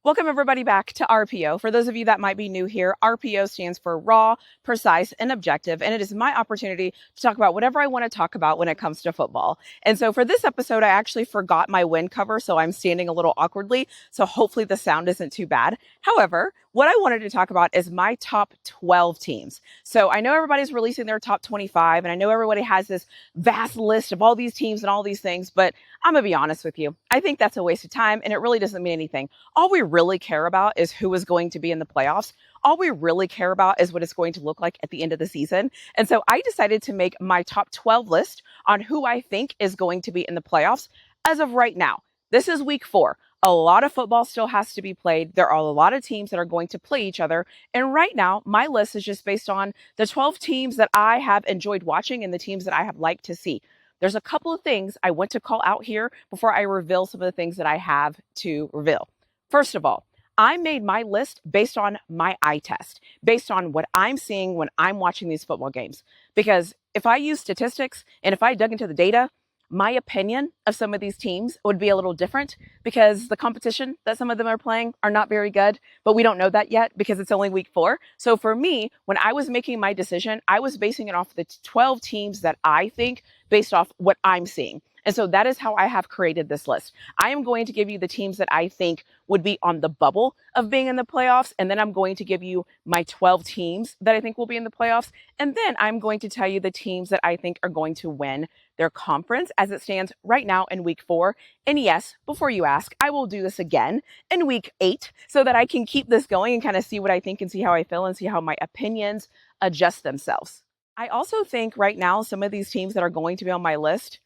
Welcome everybody back to RPO. For those of you that might be new here, RPO stands for raw, precise, and objective, and it is my opportunity to talk about whatever I want to talk about when it comes to football. And so for this episode, I actually forgot my win cover, so I'm standing a little awkwardly, so hopefully the sound isn't too bad. However, what I wanted to talk about is my top 12 teams. So I know everybody's releasing their top 25, and I know everybody has this vast list of all these teams and all these things, but I'm going to be honest with you. I think that's a waste of time, and it really doesn't mean anything. All we really care about is who is going to be in the playoffs. All we really care about is what it's going to look like at the end of the season. And so I decided to make my top 12 list on who I think is going to be in the playoffs as of right now. This is week 4. A lot of football still has to be played. There are a lot of teams that are going to play each other. And right now, my list is just based on the 12 teams that I have enjoyed watching and the teams that I have liked to see. There's a couple of things I want to call out here before I reveal some of the things that I have to reveal. First of all, I made my list based on my eye test, based on what I'm seeing when I'm watching these football games. Because if I use statistics and if I dug into the data, my opinion of some of these teams would be a little different because the competition that some of them are playing are not very good, but we don't know that yet because it's only week 4. So for me, when I was making my decision, I was basing it off the 12 teams that I think based off what I'm seeing. And so that is how I have created this list. I am going to give you the teams that I think would be on the bubble of being in the playoffs. And then I'm going to give you my 12 teams that I think will be in the playoffs. And then I'm going to tell you the teams that I think are going to win their conference as it stands right now in week 4. And yes, before you ask, I will do this again in week 8 so that I can keep this going and kind of see what I think and see how I feel and see how my opinions adjust themselves. I also think right now, some of these teams that are going to be on my list,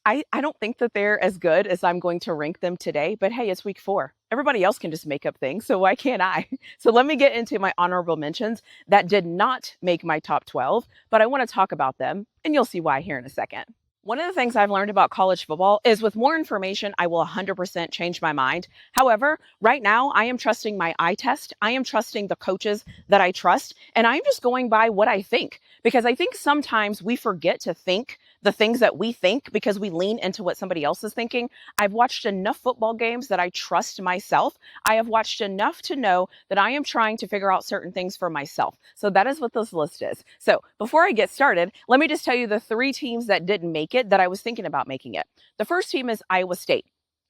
I don't think that they're as good as I'm going to rank them today, but hey, it's week 4. Everybody else can just make up things, so why can't I? So let me get into my honorable mentions that did not make my top 12, but I want to talk about them, and you'll see why here in a second. One of the things I've learned about college football is with more information, I will 100% change my mind. However, right now, I am trusting my eye test. I am trusting the coaches that I trust, and I'm just going by what I think because I think sometimes we forget to think the things that we think because we lean into what somebody else is thinking. I've watched enough football games that I trust myself. I have watched enough to know that I am trying to figure out certain things for myself. So that is what this list is. So before I get started, let me just tell you the 3 teams that didn't make it that I was thinking about making it. The first team is Iowa State.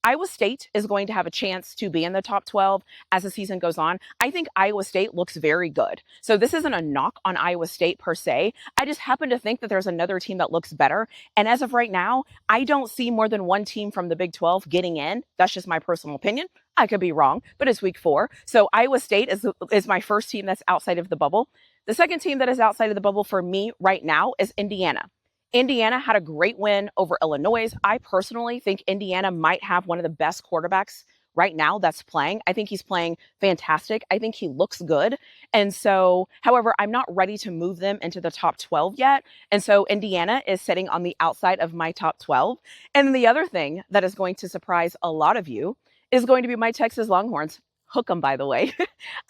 Iowa State is going to have a chance to be in the top 12 as the season goes on. I think Iowa State looks very good. So this isn't a knock on Iowa State per se. I just happen to think that there's another team that looks better. And as of right now, I don't see more than one team from the Big 12 getting in. That's just my personal opinion. I could be wrong, but it's week 4. So Iowa State is my first team that's outside of the bubble. The second team that is outside of the bubble for me right now is Indiana. Indiana had a great win over Illinois. I personally think Indiana might have one of the best quarterbacks right now that's playing. I think he's playing fantastic. I think he looks good. And so, however, I'm not ready to move them into the top 12 yet. And so Indiana is sitting on the outside of my top 12. And the other thing that is going to surprise a lot of you is going to be my Texas Longhorns. Hook 'em, by the way.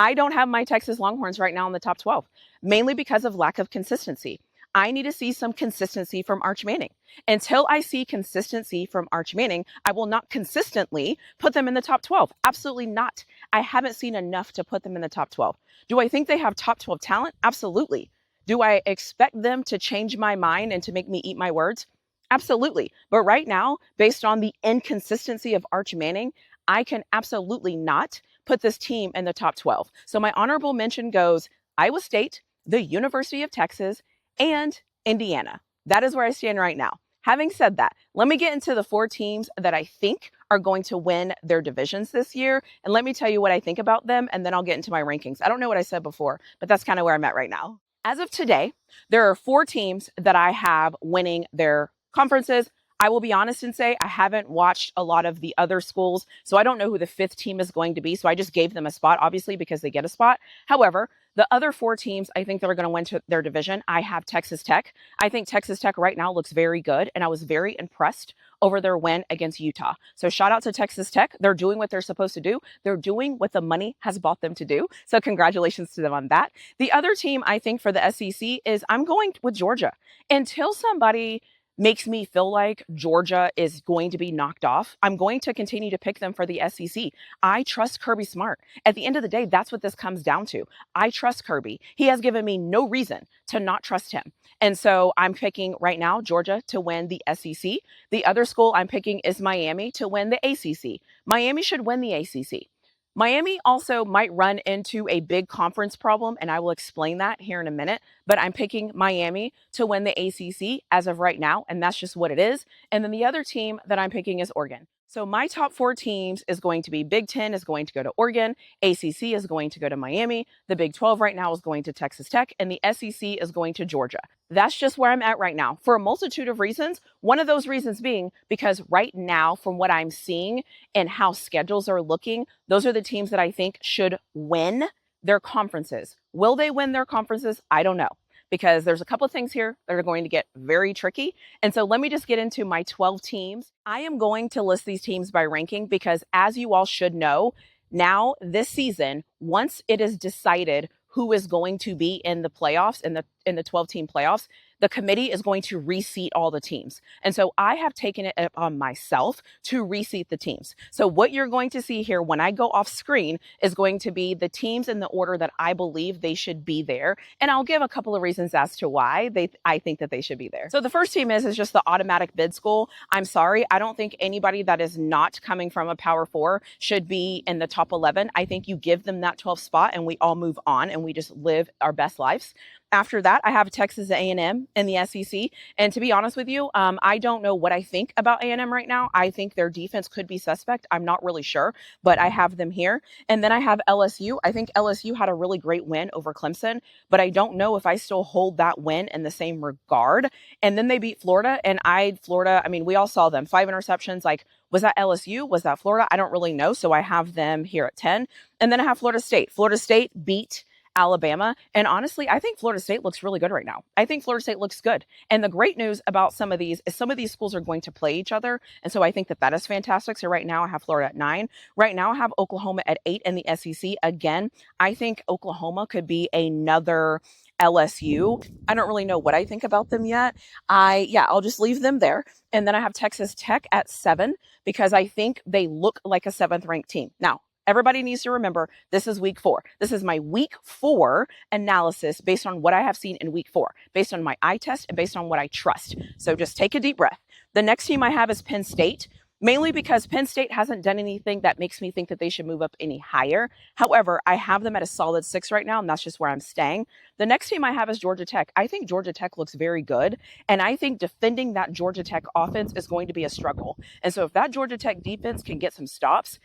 I don't have my Texas Longhorns right now in the top 12, mainly because of lack of consistency. I need to see some consistency from Arch Manning. Until I see consistency from Arch Manning, I will not consistently put them in the top 12. Absolutely not. I haven't seen enough to put them in the top 12. Do I think they have top 12 talent? Absolutely. Do I expect them to change my mind and to make me eat my words? Absolutely. But right now, based on the inconsistency of Arch Manning, I can absolutely not put this team in the top 12. So my honorable mention goes Iowa State, the University of Texas, and Indiana. That is where I stand right now. Having said that, let me get into the 4 teams that I think are going to win their divisions this year. And let me tell you what I think about them, and then I'll get into my rankings. I don't know what I said before, but that's kind of where I'm at right now. As of today, there are 4 teams that I have winning their conferences. I will be honest and say I haven't watched a lot of the other schools, so I don't know who the 5th team is going to be. So I just gave them a spot, obviously, because they get a spot. However, the other 4 teams I think that are going to win their division, I have Texas Tech. I think Texas Tech right now looks very good, and I was very impressed over their win against Utah. So shout out to Texas Tech. They're doing what they're supposed to do. They're doing what the money has bought them to do. So congratulations to them on that. The other team I think for the SEC is I'm going with Georgia. Until somebody makes me feel like Georgia is going to be knocked off, I'm going to continue to pick them for the SEC. I trust Kirby Smart. At the end of the day, that's what this comes down to. I trust Kirby. He has given me no reason to not trust him. And so I'm picking right now Georgia to win the SEC. The other school I'm picking is Miami to win the ACC. Miami should win the ACC. Miami also might run into a big conference problem, and I will explain that here in a minute. But I'm picking Miami to win the ACC as of right now, and that's just what it is. And then the other team that I'm picking is Oregon. So my top 4 teams is going to be Big Ten is going to go to Oregon, ACC is going to go to Miami, the Big 12 right now is going to Texas Tech, and the SEC is going to Georgia. That's just where I'm at right now for a multitude of reasons. One of those reasons being because right now, from what I'm seeing and how schedules are looking, those are the teams that I think should win their conferences. Will they win their conferences? I don't know, because there's a couple of things here that are going to get very tricky. And so let me just get into my 12 teams. I am going to list these teams by ranking because, as you all should know, now this season, once it is decided who is going to be in the playoffs, in the 12-team playoffs, the committee is going to reseat all the teams. And so I have taken it upon myself to reseat the teams. So what you're going to see here when I go off screen is going to be the teams in the order that I believe they should be there. And I'll give a couple of reasons as to why I think that they should be there. So the first team is just the automatic bid school. I'm sorry, I don't think anybody that is not coming from a Power 4 should be in the top 11. I think you give them that 12th spot and we all move on and we just live our best lives. After that, I have Texas A&M in the SEC. And to be honest with you, I don't know what I think about A&M right now. I think their defense could be suspect. I'm not really sure, but I have them here. And then I have LSU. I think LSU had a really great win over Clemson, but I don't know if I still hold that win in the same regard. And then they beat Florida, and Florida, I mean, we all saw them. 5 interceptions. Like, was that LSU? Was that Florida? I don't really know. So I have them here at 10. And then I have Florida State. Florida State beat Alabama. And honestly, I think Florida State looks really good right now. I think Florida State looks good. And the great news about some of these is some of these schools are going to play each other. And so I think that is fantastic. So right now I have Florida at 9. Right now I have Oklahoma at 8 in the SEC. Again, I think Oklahoma could be another LSU. I don't really know what I think about them yet. I'll just leave them there. And then I have Texas Tech at 7 because I think they look like a 7th ranked team. Now, everybody needs to remember, this is week 4. This is my week 4 analysis based on what I have seen in week 4, based on my eye test and based on what I trust. So just take a deep breath. The next team I have is Penn State, mainly because Penn State hasn't done anything that makes me think that they should move up any higher. However, I have them at a solid 6 right now, and that's just where I'm staying. The next team I have is Georgia Tech. I think Georgia Tech looks very good, and I think defending that Georgia Tech offense is going to be a struggle. And so if that Georgia Tech defense can get some stops,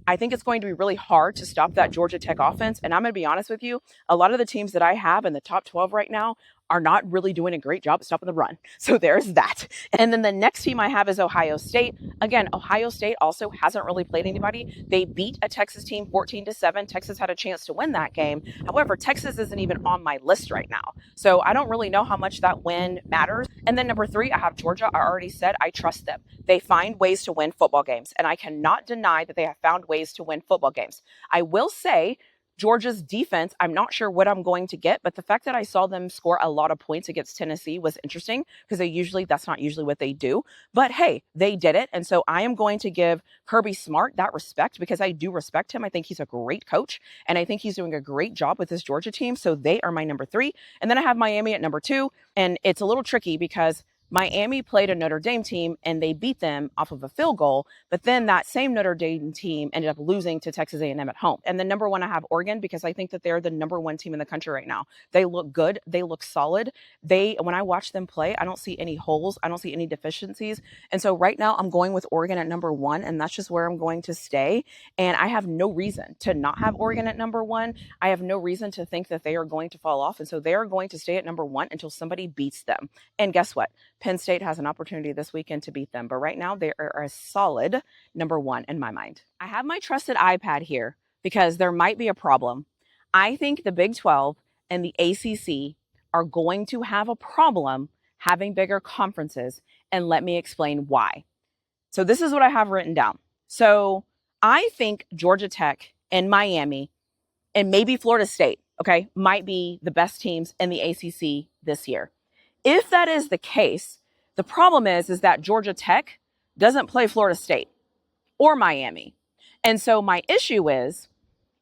I think it's going to be really hard to stop that Georgia Tech offense. And I'm going to be honest with you, a lot of the teams that I have in the top 12 right now are not really doing a great job at stopping the run. So there's that. And then the next team I have is Ohio State. Again, Ohio State also hasn't really played anybody. They beat a Texas team 14-7. Texas had a chance to win that game. However, Texas isn't even on my list right now. So I don't really know how much that win matters. And then number 3, I have Georgia. I already said I trust them. They find ways to win football games. And I cannot deny that they have found ways to win football games. I will say, Georgia's defense, I'm not sure what I'm going to get, but the fact that I saw them score a lot of points against Tennessee was interesting because that's not usually what they do. But hey, they did it. And so I am going to give Kirby Smart that respect because I do respect him. I think he's a great coach and I think he's doing a great job with this Georgia team. So they are my number 3. And then I have Miami at number 2. And it's a little tricky because Miami played a Notre Dame team and they beat them off of a field goal, but then that same Notre Dame team ended up losing to Texas A&M at home. And then number 1, I have Oregon because I think that they're the number 1 team in the country right now. They look good. They look solid. When I watch them play, I don't see any holes. I don't see any deficiencies. And so right now I'm going with Oregon at number 1, and that's just where I'm going to stay. And I have no reason to not have Oregon at number 1. I have no reason to think that they are going to fall off. And so they are going to stay at number 1 until somebody beats them. And guess what? Penn State has an opportunity this weekend to beat them, but right now they are a solid number 1 in my mind. I have my trusted iPad here because there might be a problem. I think the Big 12 and the ACC are going to have a problem having bigger conferences, and let me explain why. So this is what I have written down. So I think Georgia Tech and Miami and maybe Florida State, might be the best teams in the ACC this year. If that is the case, The problem is that Georgia Tech doesn't play Florida State or Miami. And so my issue is,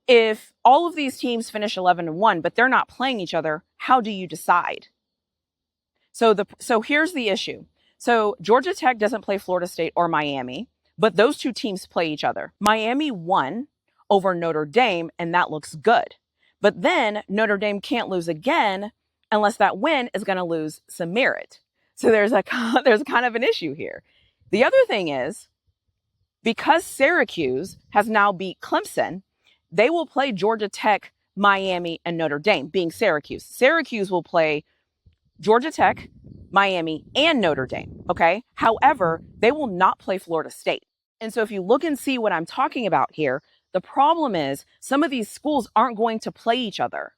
if all of these teams finish 11-1, but they're not playing each other, how do you decide? So here's the issue. So Georgia Tech doesn't play Florida State or Miami, but those two teams play each other. Miami won over Notre Dame, and that looks good. But then Notre Dame can't lose again unless that win is going to lose some merit. So there's kind of an issue here. The other thing is, because Syracuse has now beat Clemson, they will play Georgia Tech, Miami, and Notre Dame, being Syracuse. Syracuse will play Georgia Tech, Miami, and Notre Dame, okay? However, they will not play Florida State. And so if you look and see what I'm talking about here, the problem is some of these schools aren't going to play each other.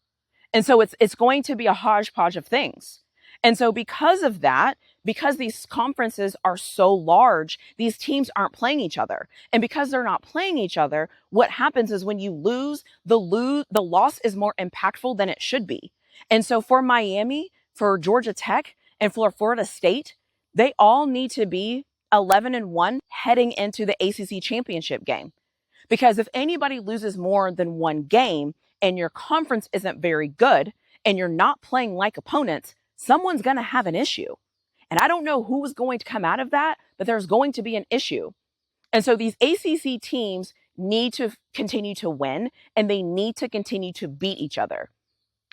And so it's going to be a hodgepodge of things. And so because of that, because these conferences are so large, these teams aren't playing each other. And because they're not playing each other, what happens is when you lose, the loss is more impactful than it should be. And so for Miami, for Georgia Tech, and for Florida State, they all need to be 11-1 heading into the ACC championship game. Because if anybody loses more than one game and your conference isn't very good and you're not playing like opponents, someone's going to have an issue. And I don't know who's going to come out of that, but there's going to be an issue. And so these ACC teams need to continue to win, and they need to continue to beat each other.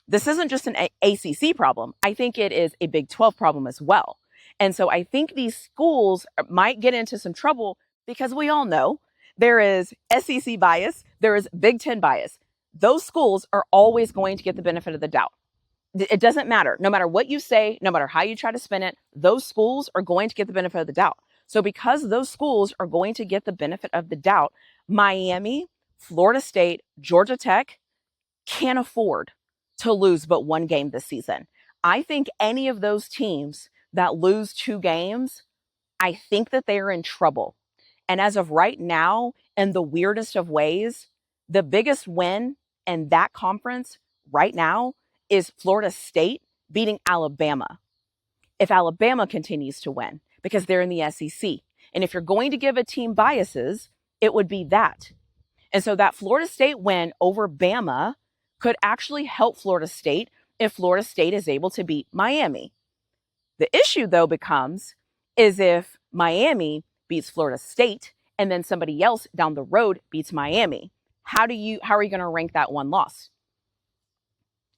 This isn't just an ACC problem. I think it is a Big 12 problem as well. And so I think these schools might get into some trouble because we all know there is SEC bias, there is Big 10 bias. Those schools are always going to get the benefit of the doubt. It doesn't matter. No matter what you say, no matter how you try to spin it, those schools are going to get the benefit of the doubt. So because those schools are going to get the benefit of the doubt, Miami, Florida State, Georgia Tech can't afford to lose but one game this season. I think any of those teams that lose two games, I think that they are in trouble. And as of right now, in the weirdest of ways, the biggest win in that conference right now is Florida State beating Alabama. If Alabama continues to win, because they're in the SEC. And if you're going to give a team biases, it would be that. And so that Florida State win over Bama could actually help Florida State if Florida State is able to beat Miami. The issue, though, becomes is if Miami beats Florida State and then somebody else down the road beats Miami. How are you going to rank that one loss?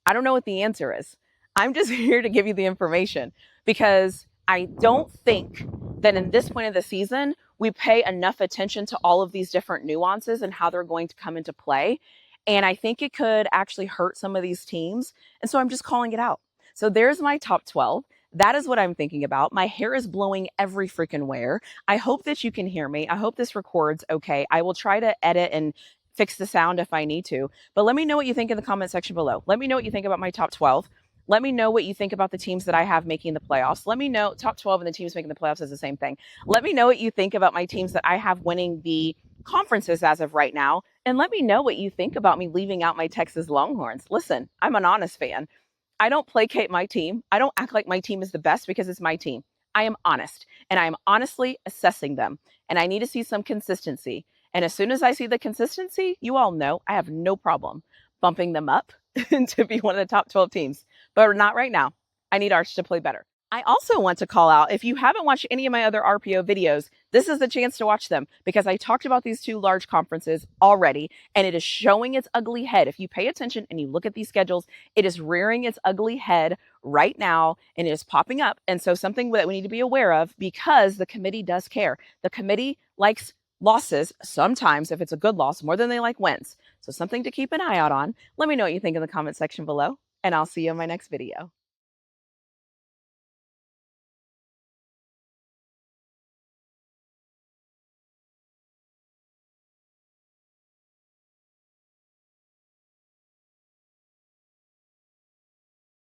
I don't know what the answer is. I'm just here to give you the information because I don't think that in this point of the season, we pay enough attention to all of these different nuances and how they're going to come into play. And I think it could actually hurt some of these teams. And so I'm just calling it out. So there's my top 12. That is what I'm thinking about. My hair is blowing every freaking where. I hope that you can hear me. I hope this records okay. I will try to edit and fix the sound if I need to. But let me know what you think in the comment section below. Let me know what you think about my top 12. Let me know what you think about the teams that I have making the playoffs. Let me know, top 12 and the teams making the playoffs is the same thing. Let me know what you think about my teams that I have winning the conferences as of right now. And let me know what you think about me leaving out my Texas Longhorns. Listen, I'm an honest fan. I don't placate my team. I don't act like my team is the best because it's my team. I am honest, and I am honestly assessing them. And I need to see some consistency. And as soon as I see the consistency, you all know I have no problem bumping them up to be one of the top 12 teams. But not right now. I need Arch to play better. I also want to call out, if you haven't watched any of my other RPO videos, this is the chance to watch them because I talked about these two large conferences already, and it is showing its ugly head. If you pay attention and you look at these schedules, it is rearing its ugly head right now, and it is popping up. And so something that we need to be aware of because the committee does care. The committee likes losses sometimes, if it's a good loss, more than they like wins. So something to keep an eye out on. Let me know what you think in the comment section below, and I'll see you in my next video.